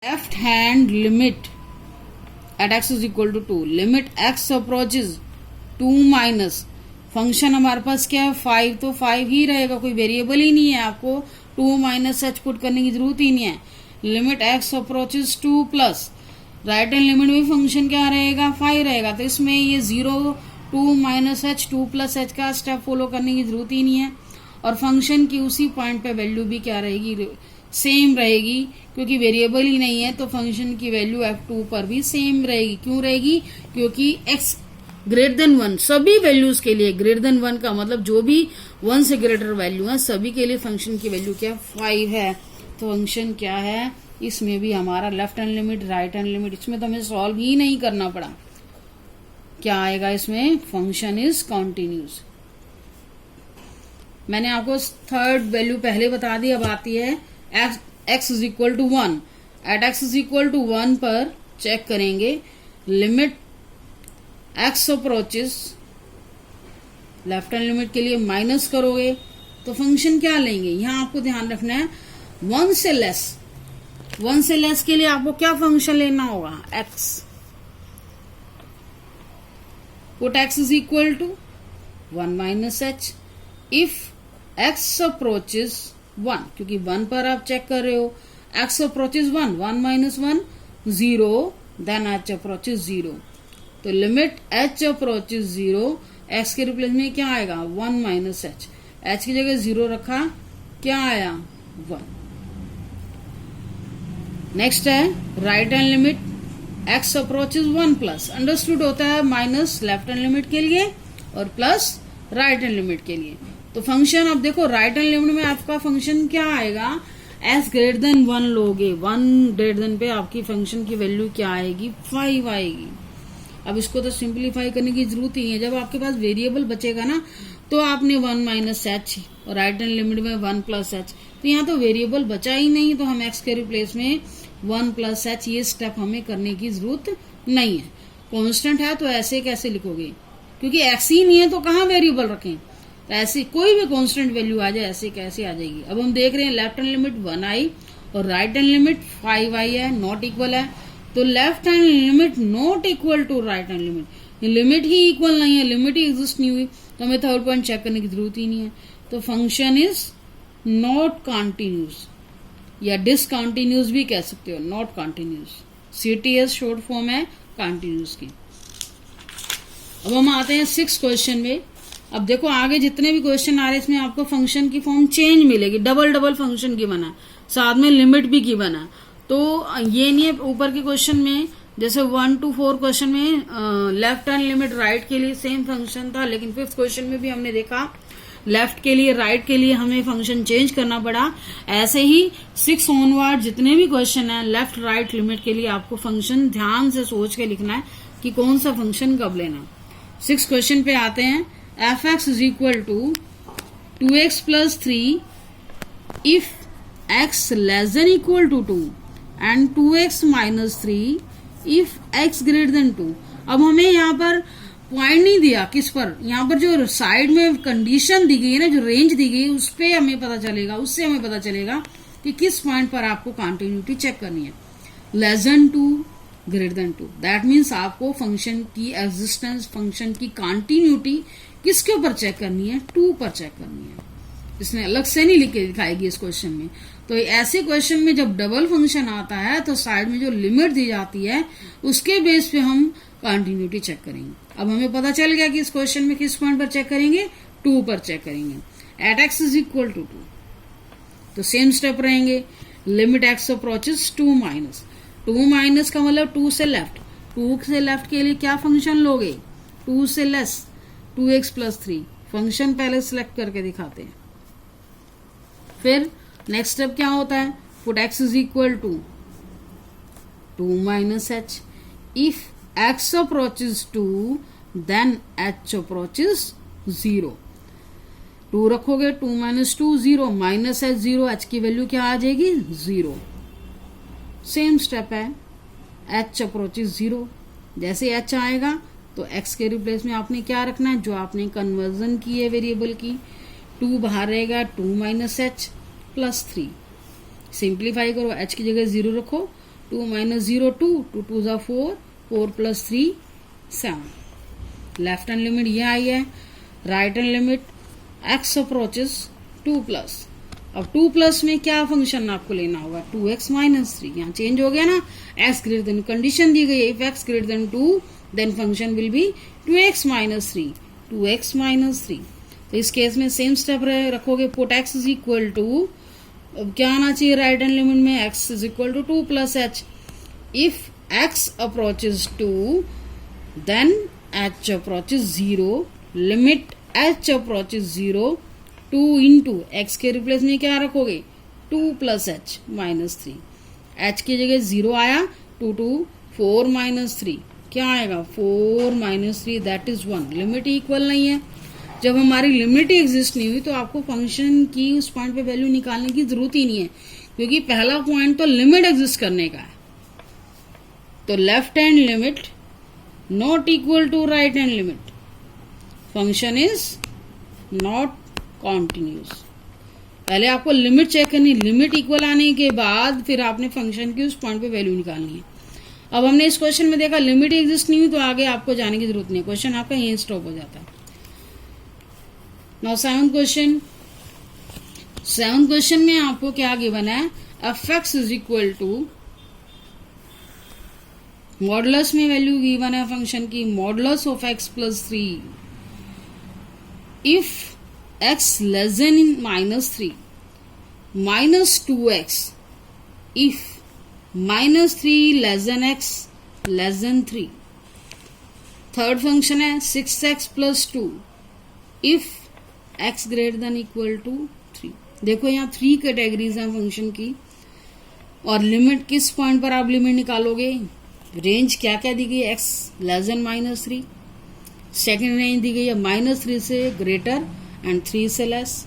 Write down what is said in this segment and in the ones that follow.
Left hand limit at x is equal to 2, limit x approaches 2 minus function हमारे पास क्या है 5, तो 5 ही रहेगा, कोई वेरिएबल ही नहीं है, आपको 2 माइनस एच पुट करने की जरूरत ही नहीं है। Limit x approaches 2 plus right hand limit में फंक्शन क्या रहेगा 5 रहेगा, तो इसमें ये 0 2 माइनस एच 2 प्लस एच का स्टेप फॉलो करने की जरूरत ही नहीं है। और फंक्शन की उसी पॉइंट पे वैल्यू भी क्या रहेगी, सेम रहेगी, क्योंकि वेरिएबल ही नहीं है तो फंक्शन की वैल्यू f2 पर भी सेम रहेगी। क्यों रहेगी, क्योंकि x ग्रेटर देन 1 सभी वैल्यूज के लिए, ग्रेटर देन 1 का मतलब जो भी 1 से ग्रेटर वैल्यू है सभी के लिए फंक्शन की वैल्यू क्या 5 है। तो फंक्शन क्या है, इसमें भी हमारा left hand limit right hand limit, इसमें तो हमें सॉल्व ही नहीं करना पड़ा। क्या आएगा इसमें, फंक्शन इज कॉन्टिन्यूस। मैंने आपको थर्ड वैल्यू पहले बता दी, अब आती है x is equal to 1। At x is equal to 1 पर चेक करेंगे, limit x approaches, left hand limit के लिए माइनस करोगे तो फंक्शन क्या लेंगे, यहां आपको ध्यान रखना है 1 से लेस, 1 से लेस के लिए आपको क्या फंक्शन लेना होगा x, put x is equal to 1 minus H, if x approaches 1, क्योंकि 1 पर आप चेक कर रहे हो, x approaches 1, 1 minus 1 0, then h approaches 0, तो लिमिट h अप्रोचेस 0, x के रिप्लेस में क्या आएगा 1 माइनस एच, h की जगह 0 रखा, क्या आया 1। नेक्स्ट है right hand limit x approaches 1 plus, understood होता है माइनस लेफ्ट हैंड लिमिट के लिए और प्लस राइट हैंड लिमिट के लिए। तो फंक्शन अब देखो राइट हैंड लिमिट में आपका फंक्शन क्या आएगा, s ग्रेटर देन 1 लोगे, 1 ग्रेटर देन पे आपकी फंक्शन की वैल्यू क्या आएगी 5 आएगी। अब इसको तो सिंप्लीफाई करने की जरूरत ही नहीं है, जब आपके पास वेरिएबल बचेगा ना तो आपने 1 माइनस एच और राइट हैंड लिमिट में 1 प्लस एच, तो यहाँ तो वेरिएबल बचा ही नहीं, तो हम x के रिप्लेस में 1 प्लस एच, ये स्टेप हमें करने की जरूरत नहीं है। कांस्टेंट है तो ऐसे कैसे लिखोगे, क्योंकि x ही नहीं है तो कहाँ वेरिएबल रखें, तो ऐसे कोई भी कांस्टेंट वैल्यू आ जाए ऐसे कैसे आ जाएगी। अब हम देख रहे हैं लेफ्ट हैंड लिमिट 1 आई और राइट हैंड लिमिट 5 आई है, नॉट इक्वल है, तो left hand limit not equal to right hand limit, limit ही इक्वल नहीं है, लिमिट ही एग्जिस्ट नहीं हुई, तो हमें थर्ड पॉइंट चेक करने की जरूरत ही नहीं है। तो फंक्शन इज नॉट कॉन्टिन्यूस या डिसकॉन्टिन्यूस भी कह सकते हो, not continuous, CTS short form है कॉन्टिन्यूस की। अब हम आते हैं 6 क्वेश्चन में। अब देखो आगे जितने भी क्वेश्चन आ रहे हैं इसमें आपको फंक्शन की फॉर्म चेंज मिलेगी, डबल डबल फंक्शन की बना, साथ में लिमिट भी की बना। तो ये नहीं है ऊपर के क्वेश्चन में जैसे 1 to 4 क्वेश्चन में लेफ्ट हैंड लिमिट राइट के लिए सेम फंक्शन था, लेकिन 5th क्वेश्चन में भी हमने देखा लेफ्ट के लिए राइट के लिए हमें फंक्शन चेंज करना पड़ा। ऐसे ही 6 ऑनवर्ड जितने भी क्वेश्चन है लेफ्ट राइट लिमिट के लिए आपको फंक्शन ध्यान से सोच के लिखना है कि कौन सा फंक्शन कब लेना। 6 क्वेश्चन पे आते हैं। f(x) is equal to 2x plus 3 if x less than equal to 2 and 2x minus 3 if x greater than 2। अब हमें यहाँ पर पॉइंट नहीं दिया, किस पर, यहाँ पर जो साइड में कंडीशन दी गई है ना, जो रेंज दी गई उस पे हमें पता चलेगा, उससे हमें पता चलेगा कि किस पॉइंट पर आपको कॉन्टिन्यूटी चेक करनी है। Less than 2 greater than 2, that means आपको फंक्शन की एग्जिस्टेंस, फंक्शन की कॉन्टिन्यूटी किसके ऊपर चेक करनी है, 2 पर चेक करनी है। इसने अलग से नहीं लिख के दिखाएगी इस क्वेश्चन में। तो ऐसे क्वेश्चन में जब डबल फंक्शन आता है तो साइड में जो लिमिट दी जाती है उसके बेस पे हम कॉन्टिन्यूटी चेक करेंगे। अब हमें पता चल गया कि इस क्वेश्चन में किस पॉइंट पर चेक करेंगे, 2 पर चेक करेंगे। At x is equal to 2, तो सेम स्टेप रहेंगे, limit x approaches 2 minus, 2 minus का मतलब 2 से लेफ्ट, 2 से लेफ्ट के लिए क्या फंक्शन लोगे, 2 से लेस 2x प्लस 3, फंक्शन पहले सिलेक्ट करके दिखाते हैं। फिर नेक्स्ट स्टेप क्या होता है, put x is equal to 2 minus H, if x approaches 2 then h approaches 0, 2 रखोगे, 2 माइनस 2 0, माइनस h 0, h की वैल्यू क्या आ जाएगी 0। सेम स्टेप है, h अप्रोचेस 0, जैसे h आएगा तो x के रिप्लेस में आपने क्या रखना है, जो आपने कन्वर्जन की है वेरिएबल की, 2 बाहर रहेगा, 2 माइनस एच प्लस 3, सिंप्लीफाई करो, h की जगह 0 रखो, 2 माइनस 0 2, 2 2 ज़ा 4, 4 प्लस 3 7। लेफ्ट हैंड लिमिट ये आई है। Right hand limit x approaches 2 plus. अब 2 प्लस में क्या फंक्शन आपको लेना होगा, 2x माइनस 3। यहाँ चेंज हो गया ना, x ग्रेटर देन, कंडीशन दी गई है if x greater than 2 then function will be 2x minus 3, 2x minus 3। तो इस केस में सेम स्टेप रखोगे, put x is equal to, अब क्या आना चाहिए राइट हैंड लिमिट में, x is equal to 2 plus h। If x approaches 2 then h approaches 0, limit h approaches 0, 2 into x के रिप्लेस में क्या रखोगे, 2 प्लस h माइनस 3। h की जगह 0 आया, 2 2 4 माइनस 3 क्या आएगा, 4 minus 3 that is 1। Limit equal नहीं है। जब हमारी लिमिट एग्जिस्ट नहीं हुई तो आपको फंक्शन की उस पॉइंट पे वैल्यू निकालने की जरूरत ही नहीं है, क्योंकि पहला पॉइंट तो लिमिट एग्जिस्ट करने का है। तो left hand limit not equal to right hand limit, function is not continuous. पहले आपको लिमिट चेक करनी, लिमिट इक्वल आने के बाद फिर आपने फंक्शन की उस पॉइंट पे वैल्यू निकालनी है। अब हमने इस क्वेश्चन में देखा लिमिट एग्जिस्ट नहीं हुई तो आगे आपको जाने की जरूरत नहीं है, क्वेश्चन आपका यहीं स्टॉप हो जाता है। Now seventh question. Seventh question में आपको क्या गिवन है, F X is equal to, modulus में वैल्यू गिवन है फंक्शन की, modulus of X plus 3 if x less than minus 3, minus 2x if minus 3 less than x less than 3। Third function है 6x plus 2 if x greater than equal to 3। देखो यहाँ 3 categories हैं function की, और limit किस point पर आप limit निकालोगे, रेंज क्या क्या दी गई है, x less than minus 3, second range दी गई है माइनस 3 से ग्रेटर एंड 3 से लेस,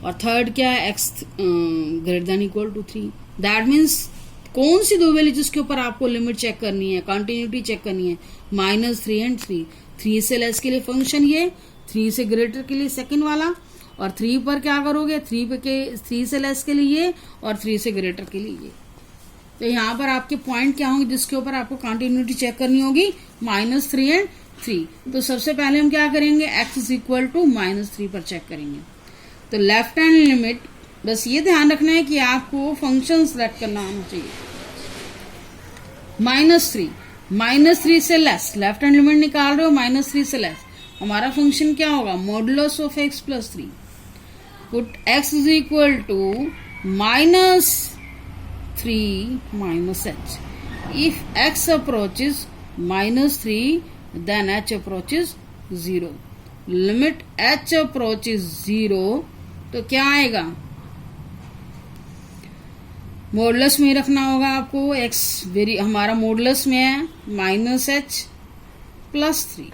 और थर्ड क्या है, x greater than equal to 3। That means कौन सी दो वैल्यू जिसके ऊपर आपको लिमिट चेक करनी है, कंटिन्यूटी चेक करनी है, माइनस 3 एंड 3। 3 से लेस के लिए फंक्शन ये, 3 से ग्रेटर के लिए सेकंड वाला, और 3 पर क्या करोगे, 3 से लेस के लिए ये, और 3 से ग्रेटर के लिए ये। तो यहाँ पर आपके पॉइंट क्या होंगे जिसके ऊपर आपको कंटिन्यूटी चेक करनी होगी, माइनस 3 एंड 3। तो सबसे पहले हम क्या करेंगे, x is equal to minus 3 पर चेक करेंगे। तो लेफ्ट हैंड लिमिट, बस ये ध्यान रखना है कि आपको फंक्शन सेलेक्ट करना आना चाहिए। माइनस 3 से लेस, लेफ्ट हैंड लिमिट निकाल रहे हो माइनस 3 से लेस, हमारा फंक्शन क्या होगा, modulus of x plus 3। Put x is equal to minus 3 minus h। If x approaches minus 3 then h approaches 0, limit h approaches 0 तो क्या आएगा, मॉडुलस में रखना होगा आपको, x हमारा मॉडुलस में है minus h plus 3,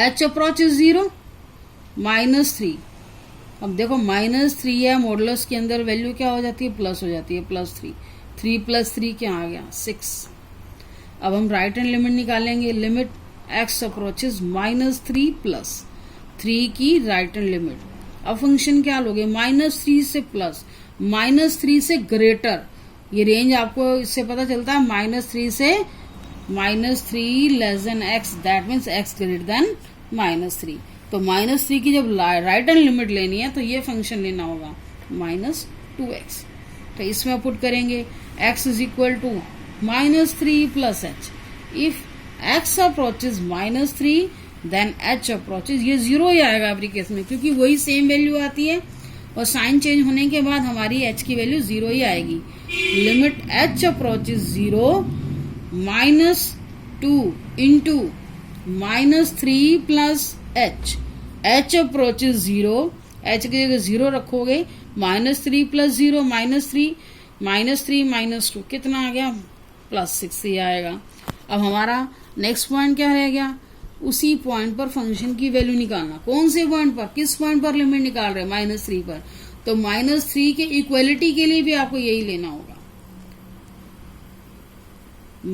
h approaches 0 minus 3। अब देखो माइनस 3 है, मॉडुलस के अंदर वैल्यू क्या हो जाती है, प्लस हो जाती है, प्लस 3, 3 प्लस 3 क्या आ गया, 6। अब हम राइट हैंड लिमिट निकालेंगे, limit x approaches minus 3 plus 3 की राइट हैंड लिमिट। अब फंक्शन क्या लोगे, माइनस 3 से प्लस, माइनस 3 से ग्रेटर, ये रेंज आपको इससे पता चलता है, माइनस 3 से minus 3 less than x, that means x greater then minus 3। तो माइनस 3 की जब राइट हैंड लिमिट लेनी है तो ये फंक्शन लेना होगा माइनस 2x। तो इसमें पुट करेंगे x is equal to minus 3 plus h। If x approaches minus 3 then h approaches, ये 0 ही आएगा एवरी केस में, क्योंकि वही सेम वैल्यू आती है और साइन चेंज होने के बाद हमारी h की वैल्यू 0 ही आएगी। Limit h approaches 0 minus 2 into minus 3 plus h, h approaches 0, h की जगह 0 रखोगे, minus 3 plus 0 minus 3, minus 3 minus 2 कितना आ गया, प्लस 6 ही आएगा। अब हमारा नेक्स्ट पॉइंट क्या रह गया, उसी पॉइंट पर फंक्शन की वैल्यू निकालना। कौन से पॉइंट पर, किस पॉइंट पर लिमिट निकाल रहे हैं, माइनस 3 पर। तो माइनस 3 के इक्वलिटी के लिए भी आपको यही लेना होगा,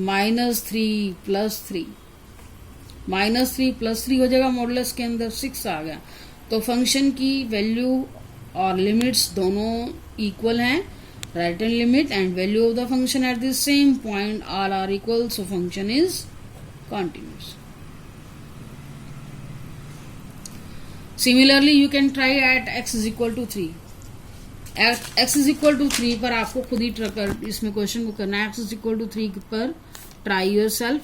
माइनस 3 प्लस 3, माइनस 3 प्लस 3 हो जाएगा, मॉडुलस के अंदर 6 आ गया। तो फंक्शन की वैल्यू और लिमिट्स दोनों इक्वल हैं, right hand limit and value of the function at the same point all are equal, so function is continuous. Similarly you can try at x is equal to 3. At x is equal to 3 पर आपको खुद ही इसमें question को करना है. x is equal to 3 पर try yourself.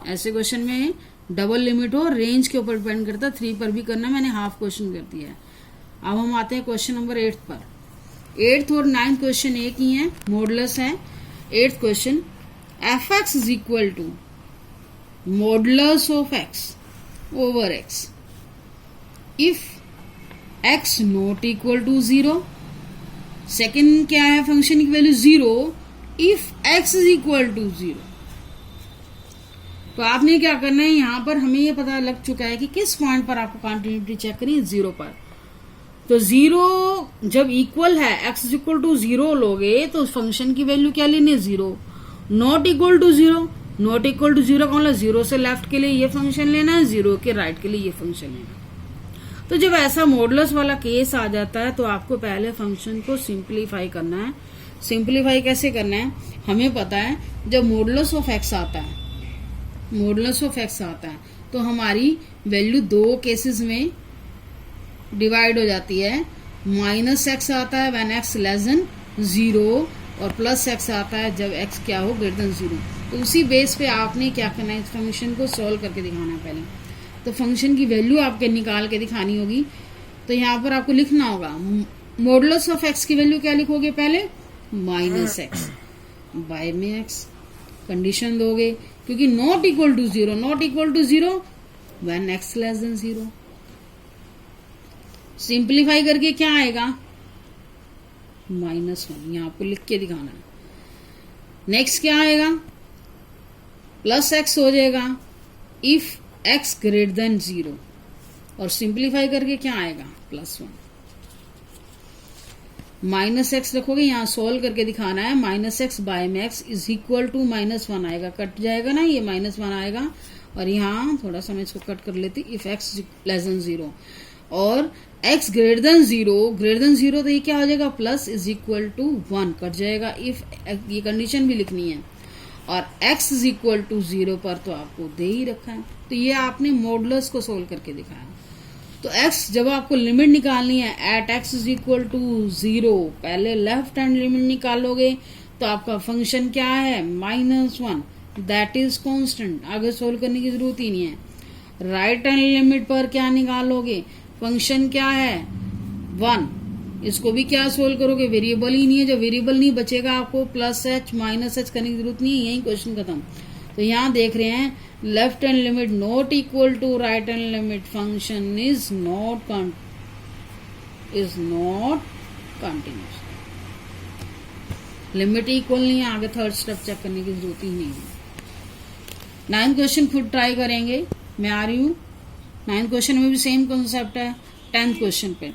ऐसे question में डबल लिमिट हो, रेंज के ऊपर डिपेंड करता है. 3 पर भी करना, मैंने हाफ क्वेश्चन कर दिया है. अब हम आते हैं क्वेश्चन नंबर 8 पर. 8th और 9th क्वेश्चन एक ही है, मॉडुलस है. 8th question, F X is equal to modulus of X over X if X not equal to 0. Second क्या है, फंक्शन की value 0 if X is equal to 0. तो आपने क्या करना है, यहां पर हमें ये पता लग चुका है कि किस पॉइंट पर आपको कॉन्टिन्यूटी चेक करनी है, 0 पर. तो 0 जब इक्वल है, x इज इक्वल टू 0 लोगे तो फंक्शन की वैल्यू क्या लेनी है, 0. Not equal to 0, not equal to 0 का मतलब 0 से लेफ्ट के लिए ये फंक्शन लेना है, 0 के राइट के लिए ये फंक्शन लेना है. तो जब ऐसा मॉडुलस वाला केस आ जाता है तो आपको पहले फंक्शन को सिंप्लीफाई करना है. सिंप्लीफाई कैसे करना है, हमें पता है जब मॉडुलस ऑफ एक्स आता है, मॉडुलस ऑफ एक्स आता है तो हमारी वैल्यू दो केसेस में डिवाइड हो जाती है. माइनस एक्स आता है व्हेन एक्स लेस देन 0 और प्लस एक्स आता है जब एक्स क्या हो ग्रेटर देन 0. तो उसी बेस पे आपने क्या करना है, इस फंक्शन को सॉल्व करके दिखाना है पहले. तो फंक्शन की वैल्यू आपके निकाल के दिखानी होगी. तो यहाँ पर आपको लिखना होगा मॉडुलस ऑफ एक्स की वैल्यू क्या लिखोगे, पहले माइनस एक्स बाय में एक्स. कंडीशन दोगे क्योंकि not equal to 0, not equal to 0 when X less than 0. Simplify करके क्या आएगा, -1. यहां आपको लिख के दिखाना है. नेक्स्ट क्या आएगा, प्लस एक्स हो जाएगा इफ एक्स ग्रेटर देन 0. और सिंप्लीफाई करके क्या आएगा, +1. माइनस एक्स रखोगे, यहां सोल्व करके दिखाना है. माइनस एक्स बाय में एक्स इज इक्वल टू -1 आएगा, कट जाएगा ना, ये -1 आएगा. और यहाँ थोड़ा सा मैं इसको कट कर लेती, इफ एक्स लेस देन 0 और x ग्रेटर देन 0 तो ये क्या हो जाएगा, plus is equal to 1 cut जाएगा. इफ ये कंडीशन भी लिखनी है. और x इज इक्वल टू 0 पर तो आपको दे ही रखा है. तो ये आपने मॉडुलस को सोल्व करके दिखाया. तो x जब आपको लिमिट निकालनी है at x is equal to 0, पहले लेफ्ट हैंड लिमिट निकालोगे तो आपका फंक्शन क्या है, -1, दैट इज कांस्टेंट. आगे सोल्व करने की जरूरत ही नहीं है. राइट हैंड लिमिट पर क्या निकालोगे, फंक्शन क्या है 1. इसको भी क्या सोल्व करोगे, वेरिएबल ही नहीं है. जब वेरिएबल नहीं बचेगा आपको +h -h करने की जरूरत नहीं है, यही क्वेश्चन खत्म. तो यहाँ देख रहे हैं left hand limit not equal to right hand limit, function is not continuous. Limit equal नहीं है, आगे थर्ड स्टेप चेक करने की जरूरत ही नहीं है. 9th क्वेश्चन खुद ट्राई करेंगे, मैं आ रही हूँ. 9th क्वेश्चन में भी सेम कॉन्सेप्ट है. 10th क्वेश्चन पे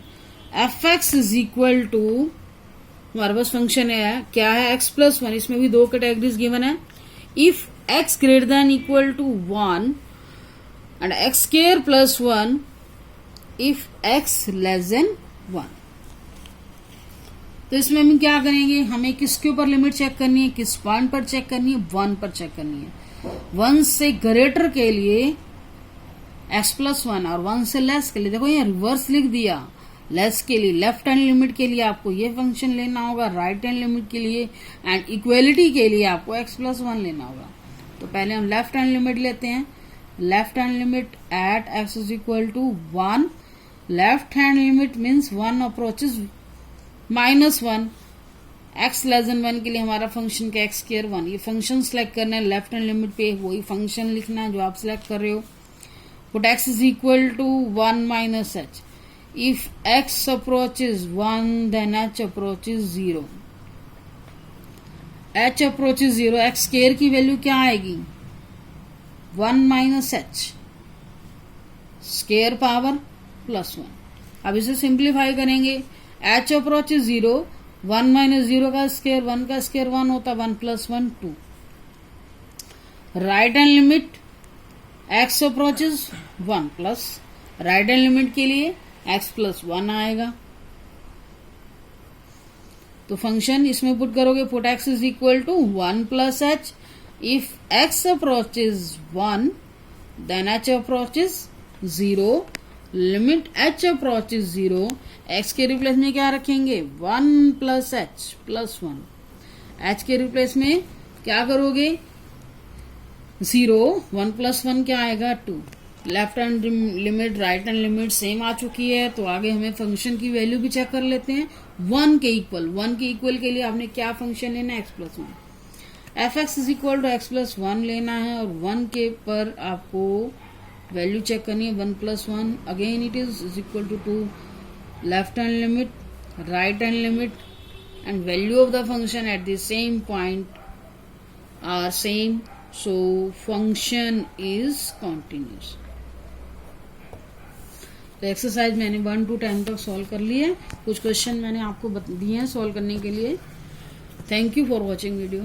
F X is equal to, हमारे पास फंक्शन है क्या है, x+1. इसमें भी दो कैटेगरीज गिवन है. If x greater than equal to 1 and x² + 1 if x less than 1. तो इसमें हम क्या करेंगे, हमें किसके ऊपर लिमिट चेक करनी है, किस पॉइंट पर चेक करनी है, 1 पर चेक करनी है. 1 से ग्रेटर के लिए x+1 और 1 से लेस के लिए, देखो ये रिवर्स लिख दिया. लेस के लिए लेफ्ट हैंड लिमिट के लिए आपको ये फंक्शन लेना होगा, राइट हैंड लिमिट के लिए एंड इक्वलिटी के लिए आपको x+1 लेना होगा. तो पहले हम लेफ्ट हैंड लिमिट लेते हैं. Left hand limit at x is equal to 1. Left hand limit means 1 approaches -1. x less than 1 के लिए हमारा फंक्शन का x² 1. ये फंक्शन सिलेक्ट करना है लेफ्ट हैंड लिमिट पे, वही फंक्शन लिखना है जो आप सिलेक्ट कर रहे हो. Put x is equal to 1 minus h. If x approaches 1, then h approaches 0. h approaches 0, x² की वैल्यू क्या आएगी, 1 minus h स्केयर पावर +1. अब इसे सिंप्लीफाई करेंगे. h approaches 0, 1 minus 0 का स्केयर 1 का स्केयर 1 होता, 1 + 1 2. Right hand limit x approaches 1 plus, right hand limit के लिए x + 1 आएगा. तो फंक्शन इसमें पुट करोगे, put x is equal to 1 plus H. If x approaches 1 then h approaches 0. Limit h approaches 0, x के replace में क्या रखेंगे 1 प्लस एच प्लस 1. h के रिप्लेस में क्या करोगे 0, 1 प्लस 1 क्या आएगा 2. Left hand limit right hand limit same आ चुकी है, तो आगे हमें फंक्शन की वैल्यू भी चेक कर लेते हैं. 1 के इक्वल के लिए आपने क्या फंक्शन लेना है x plus 1. F X is equal to X plus 1 लेना है और 1 के पर आपको वैल्यू चेक करनी है 1 plus 1. Again it is equal to 2. Left hand limit right hand limit and value of the function at the same point are same, so function is continuous. तो exercise मैंने 1 to 10 तक solve कर ली है. कुछ question मैंने आपको दिए हैं सॉल्व करने के लिए. Thank you for watching video.